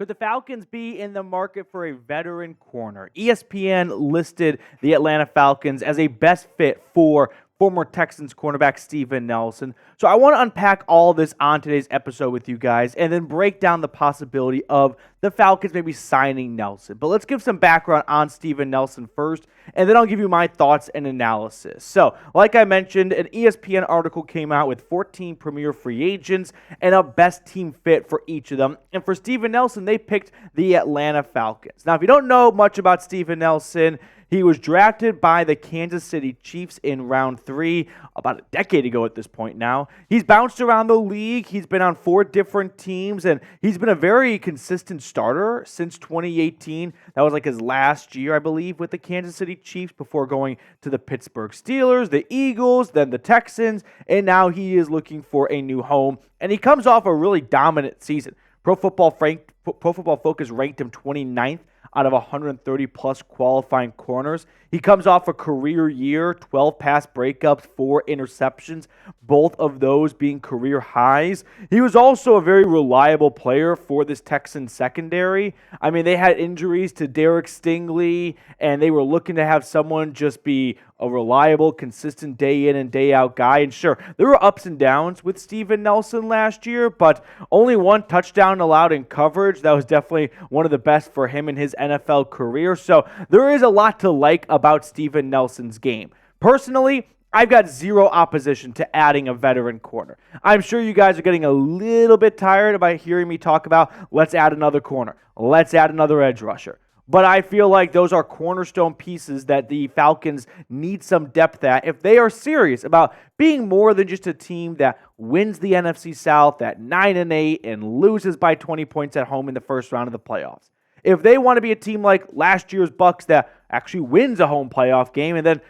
Could the Falcons be in the market for a veteran corner? ESPN listed the Atlanta Falcons as a best fit for former Texans cornerback Steven Nelson. So I want to unpack all this on today's episode with you guys and then break down the possibility of the Falcons maybe signing Nelson. But let's give some background on Steven Nelson first, and then I'll give you my thoughts and analysis. So, like I mentioned, an ESPN article came out with 14 premier free agents and a best team fit for each of them. And for Steven Nelson, they picked the Atlanta Falcons. Now, if you don't know much about Steven Nelson, he was drafted by the Kansas City Chiefs in round 3 about a decade ago at this point now. He's bounced around the league. He's been on 4 different teams, and he's been a very consistent starter since 2018. That was like his last year, I believe, with the Kansas City Chiefs before going to the Pittsburgh Steelers, the Eagles, then the Texans, and now he is looking for a new home. And he comes off a really dominant season. Pro Football Focus ranked him 29th out of 130-plus qualifying corners. He comes off a career year, 12 pass breakups, 4 interceptions, both of those being career highs. He was also a very reliable player for this Texans secondary. I mean, they had injuries to Derek Stingley, and they were looking to have someone just be a reliable, consistent day in and day out guy. And sure, there were ups and downs with Steven Nelson last year, but only 1 touchdown allowed in coverage. That was definitely one of the best for him in his NFL career. So there is a lot to like about Steven Nelson's game. Personally, I've got zero opposition to adding a veteran corner. I'm sure you guys are getting a little bit tired about hearing me talk about let's add another corner, let's add another edge rusher. But I feel like those are cornerstone pieces that the Falcons need some depth at if they are serious about being more than just a team that wins the NFC South at 9-8 and loses by 20 points at home in the first round of the playoffs. If they want to be a team like last year's Bucs that actually wins a home playoff game and then,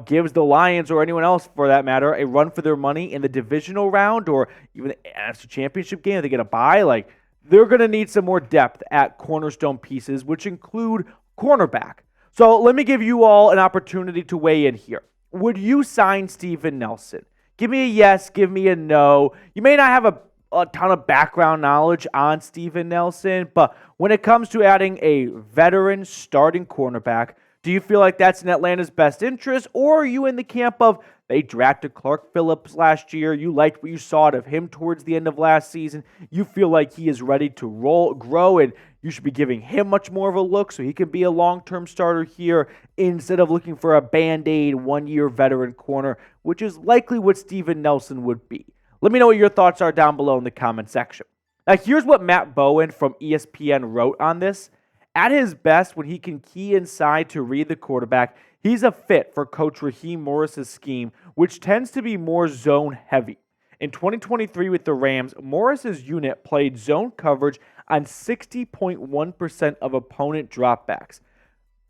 gives the Lions or anyone else for that matter a run for their money in the divisional round or even the NFC Championship game if they get a bye, they're going to need some more depth at cornerstone pieces, which include cornerback. So let me give you all an opportunity to weigh in here. Would you sign Steven Nelson? Give me a yes, give me a no. You may not have a ton of background knowledge on Steven Nelson, but when it comes to adding a veteran starting cornerback, do you feel like that's in Atlanta's best interest, or are you in the camp of they drafted Clark Phillips last year, you liked what you saw out of him towards the end of last season, you feel like he is ready to grow, and you should be giving him much more of a look so he can be a long-term starter here instead of looking for a Band-Aid 1-year veteran corner, which is likely what Steven Nelson would be. Let me know what your thoughts are down below in the comment section. Now, here's what Matt Bowen from ESPN wrote on this. At his best, when he can key inside to read the quarterback, he's a fit for Coach Raheem Morris' scheme, which tends to be more zone-heavy. In 2023 with the Rams, Morris' unit played zone coverage on 60.1% of opponent dropbacks.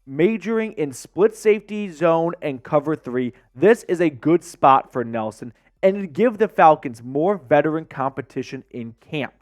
Majoring in split safety, zone, and cover 3, this is a good spot for Nelson, and it'd give the Falcons more veteran competition in camp.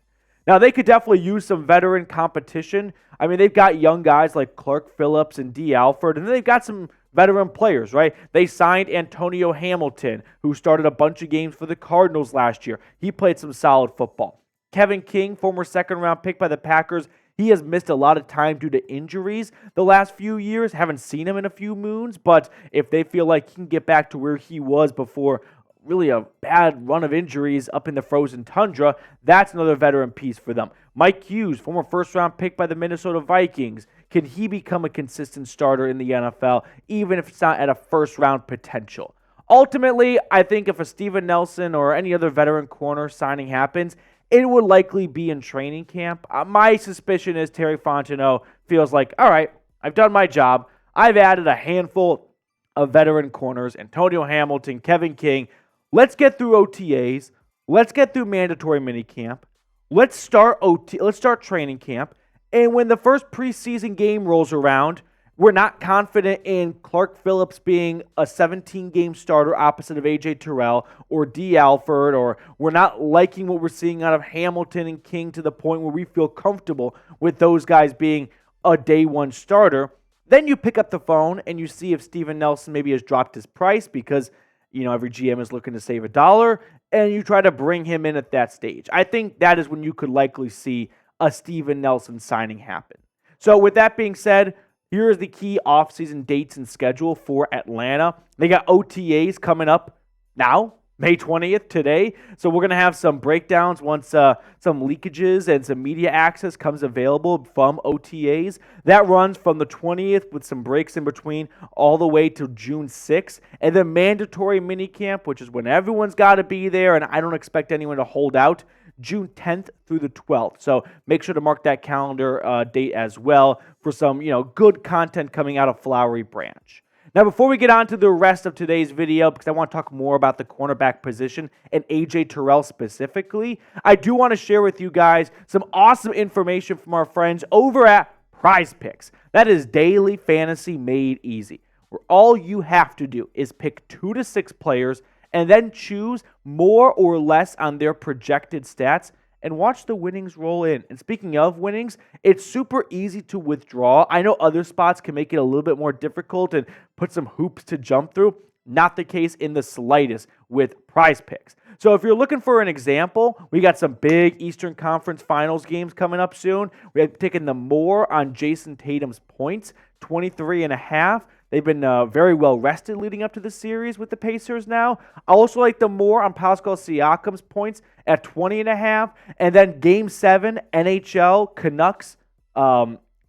Now, they could definitely use some veteran competition. I mean, they've got young guys like Clark Phillips and D. Alford, and then they've got some veteran players, right? They signed Antonio Hamilton, who started a bunch of games for the Cardinals last year. He played some solid football. Kevin King, former second-round pick by the Packers, he has missed a lot of time due to injuries the last few years. Haven't seen him in a few moons, but if they feel like he can get back to where he was before really a bad run of injuries up in the frozen tundra, that's another veteran piece for them. Mike Hughes, former first-round pick by the Minnesota Vikings. Can he become a consistent starter in the NFL, even if it's not at a first-round potential? Ultimately, I think if a Steven Nelson or any other veteran corner signing happens, it would likely be in training camp. My suspicion is Terry Fontenot feels like, all right, I've done my job. I've added a handful of veteran corners, Antonio Hamilton, Kevin King. Let's get through OTAs. Let's get through mandatory minicamp. Let's start training camp. And when the first preseason game rolls around, we're not confident in Clark Phillips being a 17-game starter opposite of A.J. Terrell or D. Alford, or we're not liking what we're seeing out of Hamilton and King to the point where we feel comfortable with those guys being a day one starter. Then you pick up the phone and you see if Steven Nelson maybe has dropped his price because every GM is looking to save $1, and you try to bring him in at that stage. I think that is when you could likely see a Steven Nelson signing happen. So with that being said, here is the key offseason dates and schedule for Atlanta. They got OTAs coming up now, May 20th, today. So we're going to have some breakdowns once some leakages and some media access comes available from OTAs. That runs from the 20th with some breaks in between all the way to June 6th. And then mandatory minicamp, which is when everyone's got to be there, and I don't expect anyone to hold out, June 10th through the 12th. So make sure to mark that calendar date as well for some good content coming out of Flowery Branch. Now, before we get on to the rest of today's video, because I want to talk more about the cornerback position and A.J. Terrell specifically, I do want to share with you guys some awesome information from our friends over at PrizePicks. That is daily fantasy made easy, where all you have to do is pick 2 to 6 players and then choose more or less on their projected stats and watch the winnings roll in. And speaking of winnings, it's super easy to withdraw. I know other spots can make it a little bit more difficult and put some hoops to jump through. Not the case in the slightest with PrizePicks. So if you're looking for an example, we got some big Eastern Conference Finals games coming up soon. We have taken the more on Jason Tatum's points, 23.5. They've been very well rested leading up to the series with the Pacers now. I also like the more on Pascal Siakam's points at 20.5. And then Game 7, NHL, Canucks,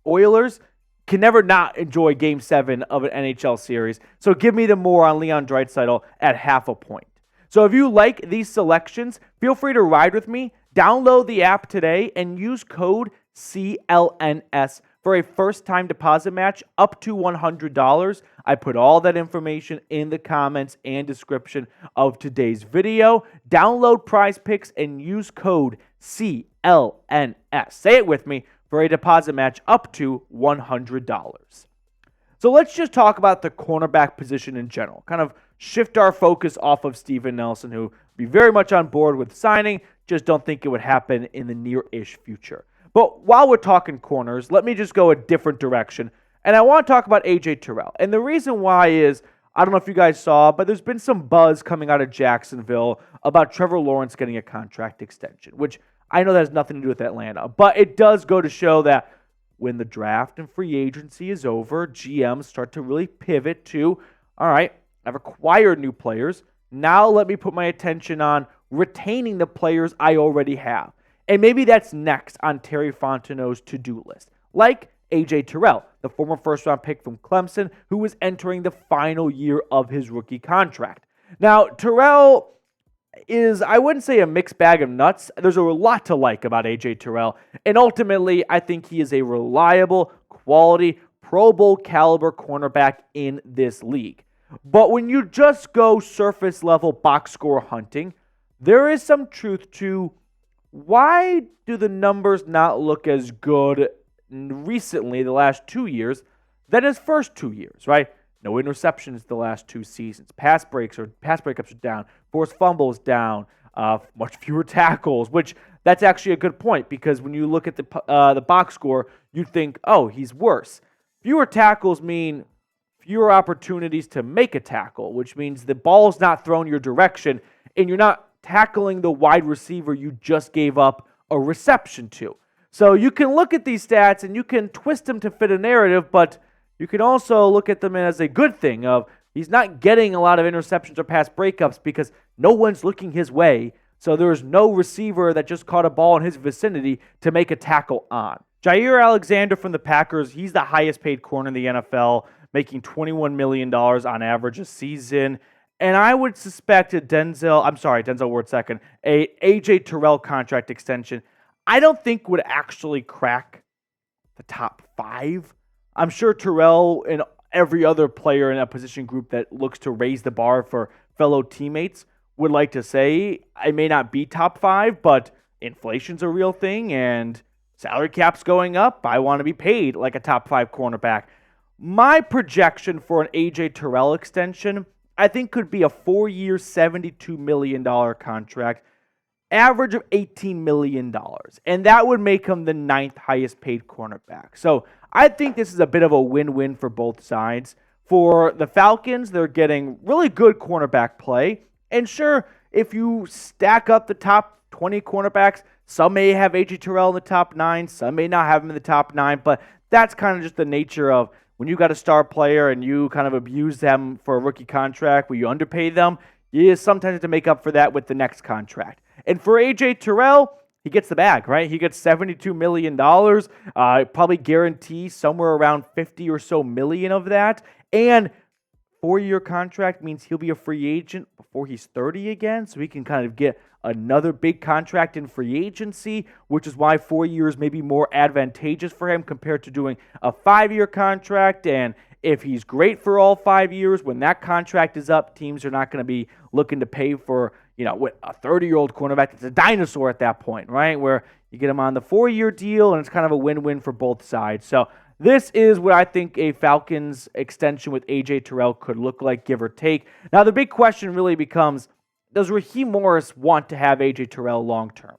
Oilers. Can never not enjoy Game 7 of an NHL series. So give me the more on Leon Draisaitl at 0.5 point. So if you like these selections, feel free to ride with me. Download the app today and use code CLNS for a first-time deposit match up to $100. I put all that information in the comments and description of today's video. Download PrizePicks and use code CLNS. Say it with me for a deposit match up to $100. So let's just talk about the cornerback position in general. Kind of shift our focus off of Steven Nelson, who be very much on board with signing. Just don't think it would happen in the near-ish future. But while we're talking corners, let me just go a different direction. And I want to talk about A.J. Terrell. And the reason why is, I don't know if you guys saw, but there's been some buzz coming out of Jacksonville about Trevor Lawrence getting a contract extension, which I know that has nothing to do with Atlanta. But it does go to show that when the draft and free agency is over, GMs start to really pivot to, all right, I've acquired new players. Now let me put my attention on retaining the players I already have. And maybe that's next on Terry Fontenot's to-do list. Like A.J. Terrell, the former first-round pick from Clemson, who was entering the final year of his rookie contract. Now, Terrell is, I wouldn't say a mixed bag of nuts. There's a lot to like about A.J. Terrell. And ultimately, I think he is a reliable, quality, Pro Bowl caliber cornerback in this league. But when you just go surface level box score hunting, there is some truth to why do the numbers not look as good recently, the last 2 years, than his first 2 years, right? No interceptions the last 2 seasons. Pass breakups are down. Forced fumbles down. Much fewer tackles, which that's actually a good point because when you look at the box score, you think, oh, he's worse. Fewer tackles mean fewer opportunities to make a tackle, which means the ball's not thrown your direction and you're not tackling the wide receiver you just gave up a reception to. So you can look at these stats and you can twist them to fit a narrative, but you can also look at them as a good thing of he's not getting a lot of interceptions or pass breakups because no one's looking his way. So there's no receiver that just caught a ball in his vicinity to make a tackle on. Jair Alexander from the Packers, he's the highest paid corner in the NFL, making $21 million on average a season. And I would suspect Denzel Ward second, a A.J. Terrell contract extension, I don't think would actually crack the top 5. I'm sure Terrell and every other player in that position group that looks to raise the bar for fellow teammates would like to say I may not be top 5, but inflation's a real thing and salary cap's going up. I want to be paid like a top 5 cornerback. My projection for an A.J. Terrell extension, I think could be a 4-year, $72 million contract, average of $18 million. And that would make him the 9th highest paid cornerback. So I think this is a bit of a win-win for both sides. For the Falcons, they're getting really good cornerback play. And sure, if you stack up the top 20 cornerbacks, Some may have A.J. Terrell in the top 9. Some may not have him in the top 9. But that's kind of just the nature of when you got a star player and you kind of abuse them for a rookie contract where you underpay them, you sometimes have to make up for that with the next contract. And for A.J. Terrell, he gets the bag, right? He gets $72 million, probably guarantee somewhere around 50 or so million of that. And 4-year contract means he'll be a free agent before he's 30 again, so he can kind of get another big contract in free agency, which is why 4 years may be more advantageous for him compared to doing a 5-year contract. And if he's great for all 5 years, when that contract is up, teams are not going to be looking to pay for, with a 30-year-old cornerback that's a dinosaur at that point, right? Where you get him on the 4-year deal, and it's kind of a win-win for both sides. So this is what I think a Falcons extension with A.J. Terrell could look like, give or take. Now, the big question really becomes, does Raheem Morris want to have A.J. Terrell long-term?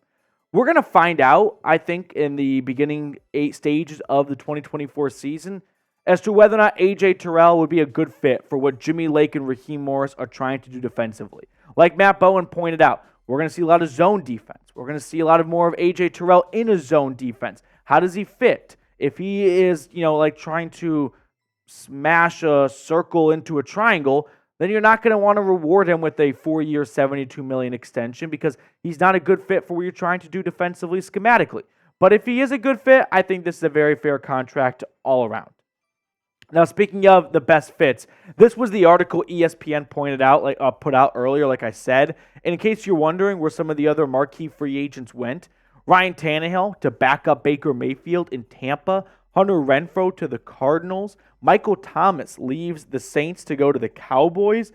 We're going to find out, I think, in the beginning 8 stages of the 2024 season as to whether or not A.J. Terrell would be a good fit for what Jimmy Lake and Raheem Morris are trying to do defensively. Like Matt Bowen pointed out, we're going to see a lot of zone defense. We're going to see a lot of more of A.J. Terrell in a zone defense. How does he fit? If he is, trying to smash a circle into a triangle, then you're not going to want to reward him with a 4-year, $72 million extension because he's not a good fit for what you're trying to do defensively, schematically. But if he is a good fit, I think this is a very fair contract all around. Now, speaking of the best fits, this was the article ESPN put out earlier, like I said. And in case you're wondering where some of the other marquee free agents went, Ryan Tannehill to back up Baker Mayfield in Tampa, Hunter Renfrow to the Cardinals, Michael Thomas leaves the Saints to go to the Cowboys,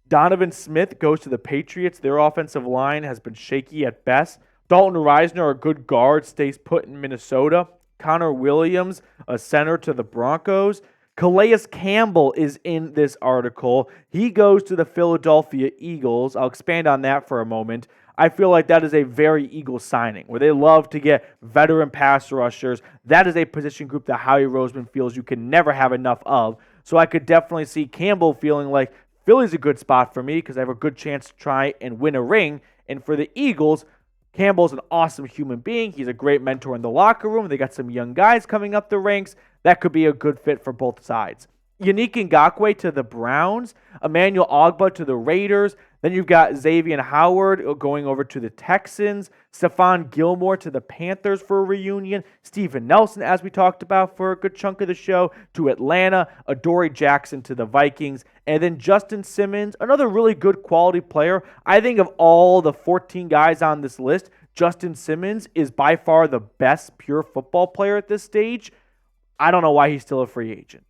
Donovan Smith goes to the Patriots. Their offensive line has been shaky at best. Dalton Reisner, a good guard, stays put in Minnesota. Connor Williams, a center to the Broncos. Calais Campbell is in this article. He goes to the Philadelphia Eagles. I'll expand on that for a moment. I feel like that is a very Eagles signing where they love to get veteran pass rushers. That is a position group that Howie Roseman feels you can never have enough of. So I could definitely see Campbell feeling like Philly's a good spot for me because I have a good chance to try and win a ring. And for the Eagles, Campbell's an awesome human being. He's a great mentor in the locker room. They got some young guys coming up the ranks. That could be a good fit for both sides. Yannick Ngakoue to the Browns, Emmanuel Ogbah to the Raiders. Then you've got Xavier Howard going over to the Texans, Stephon Gilmore to the Panthers for a reunion, Steven Nelson, as we talked about for a good chunk of the show, to Atlanta, Adoree Jackson to the Vikings, and then Justin Simmons, another really good quality player. I think of all the 14 guys on this list, Justin Simmons is by far the best pure football player at this stage. I don't know why he's still a free agent.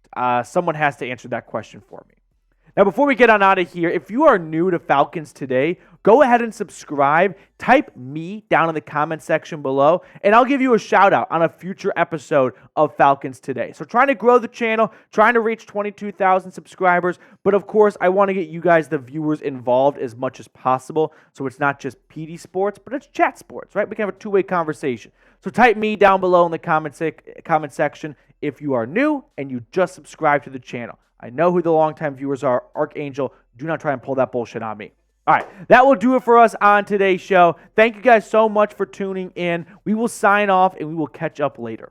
Someone has to answer that question for me. Now, before we get on out of here, if you are new to Falcons Today, go ahead and subscribe. Type me down in the comment section below, and I'll give you a shout out on a future episode of Falcons Today. So trying to grow the channel, trying to reach 22,000 subscribers, but of course, I want to get you guys, the viewers, involved as much as possible. So it's not just PD Sports, but it's chat sports, right? We can have a two-way conversation. So type me down below in the comment section if you are new and you just subscribe to the channel. I know who the longtime viewers are. Archangel, do not try and pull that bullshit on me. All right, that will do it for us on today's show. Thank you guys so much for tuning in. We will sign off and we will catch up later.